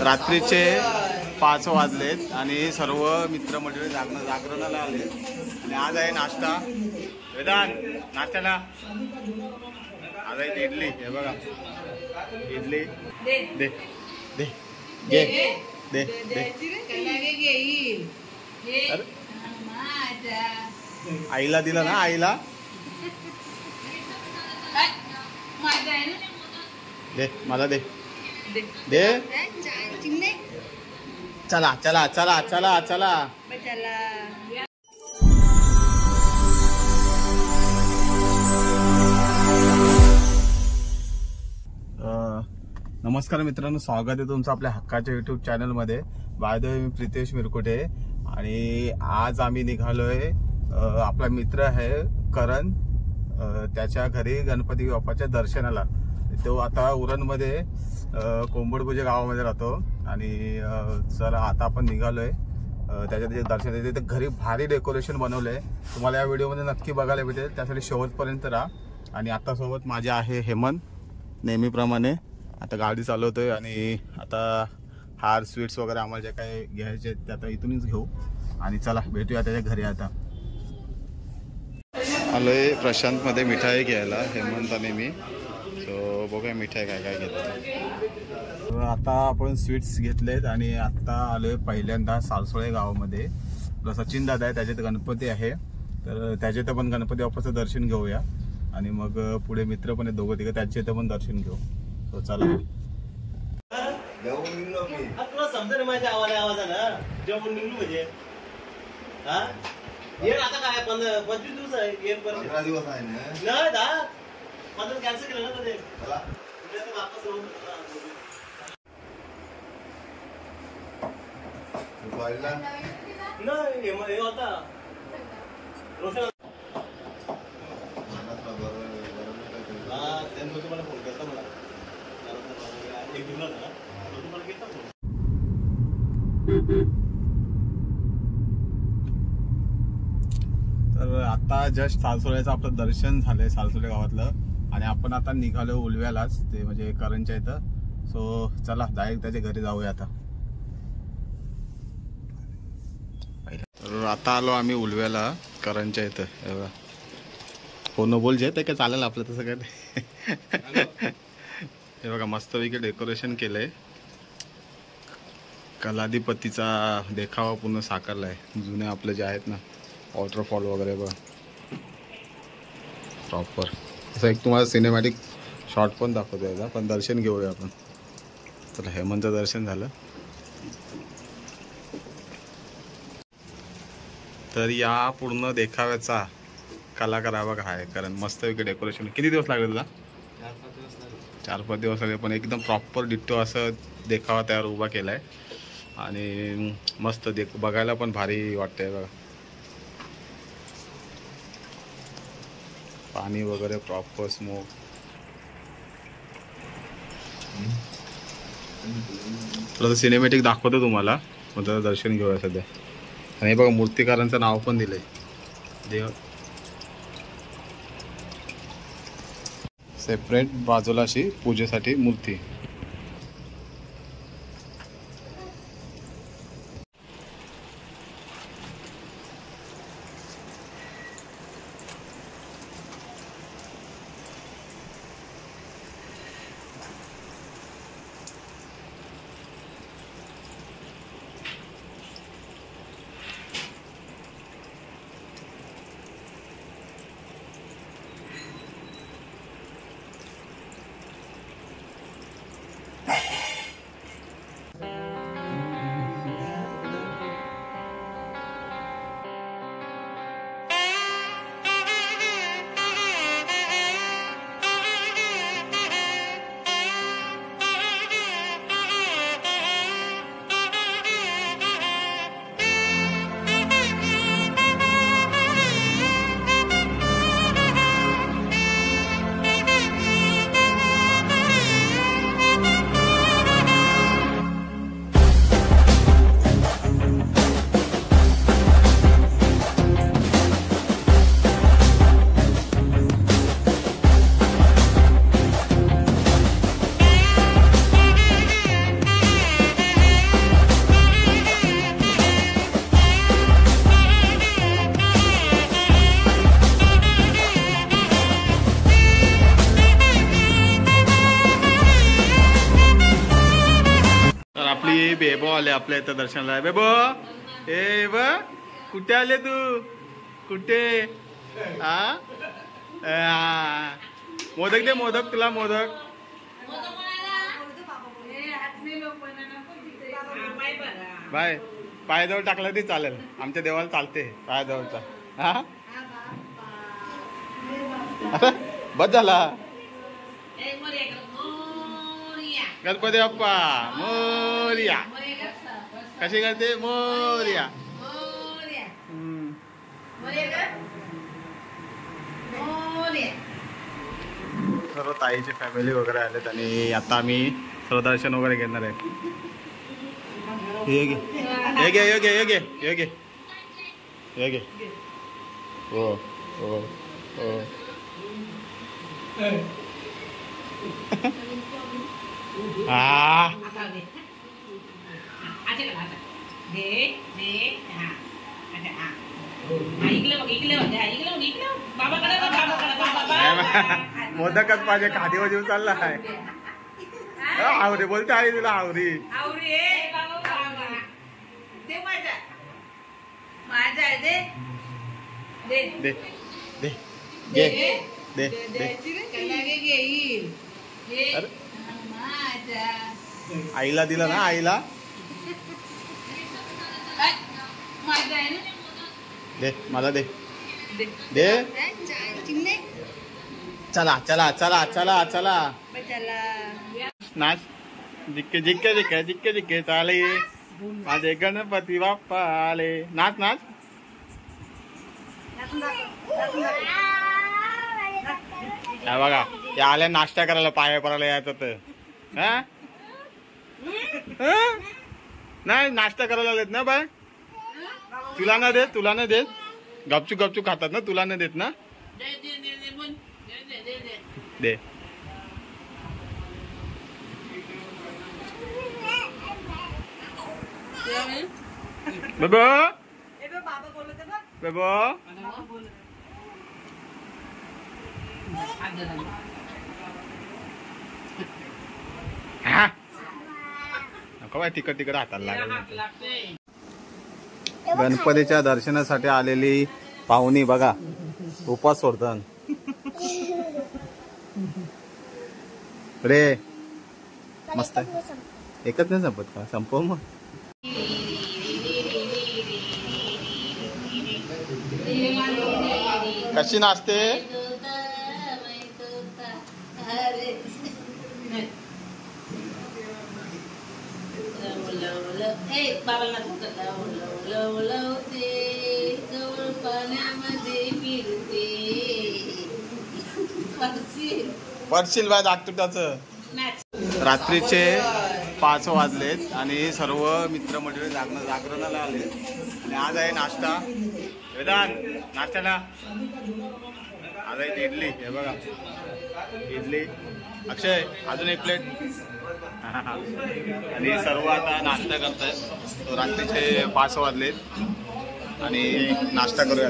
रात्रीचे 5 वाजलेत आणि सर्व मित्रमंडळी जागरणाला आले आणि आज आहे नाश्ता. वेदांत नाश्त्याला आज आहे इडली. हे बघा इडली. दे दे दे दे दे. आईला दिला ना, आईला दे, मला दे दे. चला चला चला चला चला. नमस्कार मित्रांनो, स्वागत आहे तुमचं आपल्या हक्काच्या युट्यूब चॅनलमध्ये. बाय द वे मी प्रितेश मिरकुटे आणि आज आम्ही निघालोय. आपला मित्र आहे करण, त्याच्या घरी गणपती बाप्पाच्या दर्शनाला. तो आता उरणमध्ये कोंबडकुजे गावामध्ये राहतो आणि चला आता आपण निघालोय त्याच्या दर्शन. तिथे घरी भारी डेकोरेशन बनवलंय, तुम्हाला या व्हिडिओमध्ये नक्की बघायला भेटेल. त्यासाठी शेवटपर्यंत राहा. आणि आता सोबत माझे आहे हेमंत, नेहमीप्रमाणे आता गाडी चालवतोय आणि आता हार स्वीट्स वगैरे आम्हाला जे काही घ्यायचे ते आता इथूनच घेऊ आणि चला भेटूया त्याच्या घरी. आता आलोय प्रशांतमध्ये मिठाई घ्यायला, हेमंत आणि मी. सो बघूया मिठाई काय काय घेतलं. आता आपण स्वीट्स घेतलेत आणि आता आलोय पहिल्यांदा सालसोळे गावामध्ये. सचिन दादा आहे, त्याच्यात गणपती आहे, तर त्याच्या इथं पण गणपती बाप्पाचं दर्शन घेऊया आणि मग पुढे मित्र पण आहेत दोघं तिघं, त्यांच्या इथं पण दर्शन घेऊ. तो चला. तुला समजा माझ्या आवाजानं जेवण निघलो म्हणजे आता काय 25 दिवस आहे. 15 दिवस आहे ना, 15 कॅन्सल केलं ना ते. नाही होता रोशन तुम्हाला फोन करता मला एक दिवस ना तुम्हाला घेता फोन. तर आता जस्ट सालसोळ्याचं आपलं दर्शन झालंय सालसोळे गावातलं आणि आपण आता निघालो उलव्यालाच, ते म्हणजे करणच्या इथं. सो चला डायरेक्ट त्याच्या घरी जाऊया आता. तर आता आलो आम्ही उलव्याला करणच्या इथं. फोन बोल जे ते काय चालेल आपलं तसं काय नाही. हे बघा मस्तपैकी डेकोरेशन केलंय, कलाधिपतीचा देखावा पूर्ण साकारलाय. जुने आपले जे आहेत ना वॉटरफॉल वगैरे बघा प्रॉपर. असं एक तुम्हाला सिनेमॅटिक शॉट पण दाखवतो याचा. पण दर्शन घेऊया आपण. तर हेमंतचं दर्शन झालं. तर या पूर्ण देखाव्याचा कलाकार हा बघा आहे, कारण मस्तपैकी डेकोरेशन. किती दिवस लागले तुला? 4-5 दिवस लागले, पण एकदम प्रॉपर डिट्टो असं देखावा तयार उभा केलाय आणि मस्त बघायला पण भारी वाटतंय बघा. पाणी वगैरे प्रॉपर स्मोक. थोडंसं सिनेमॅटिक दाखवतो तुम्हाला, मग त्याचं दर्शन घेऊया सध्या. आणि बघा मूर्तिकारांचं नाव पण दिलंय, देव सेपरेट बाजूला अशी पूजेसाठी मूर्ती. आपली बेबो आले आपल्या इथं दर्शनाला. बेबो ए ब कुठे आले तू? कुठे? मोदक दे, मोदक तुला मोदक. बाय पायाजवळ टाकला तरी चालेल, आमच्या देवाला चालते पायाजवळचा. हा बस झाला. गणपती बाप्पा मोरया. कशी करते? मोरया. सर्व ताईची फॅमिली वगैरे आलेत आणि आता आम्ही सर्व दर्शन वगैरे घेणार आहे. ये घे ये घे ये घे ये घे ये घे ये घे. हो हो हो. हा मोदकच पाहिजे. खादी वाजवून चालला आहे. आवरी बोलते आई तुला. आवरी दे दे दे दे दे. आईला दिला ना, आईला दे, मला दे दे. चला चला चला चला चला नाच. जिक्के जिक्के जिक्के जिक्के जिक्के चाले माझे गणपती बाप्पा आले. नाच नाच. बघा ते आल्या नाश्ता करायला, पाया पडायला यायचं तर. नाही नाश्ता करायला आलेत ना बाय. तुला ना देत, तुला ना देत. गपचूप गपचूप खातात ना, तुला नाही देत ना. दे बेबो बेबो. हा नको बाय, तिकड तिकड हाताला लागेल. गणपतीच्या दर्शनासाठी आलेली पाहुणी बघा उपास सोडतात रे. मस्त एकच नाही संपत का? संपव मग. कशी नाचते? पडशील बाय दागतुटाचं. रात्रीचे 5 वाजलेत आणि सर्व मित्रमंडळी जागरणाला आले आणि आज आहे नाश्ता. वेदांत नाश्त्याला आज आहे इडली. हे बघा इडली. अक्षय अजून एक प्लेट. आणि सर्व आता नाश्ता करतायत. रात्रीचे 5 वाजलेत आणि नाश्ता करूया.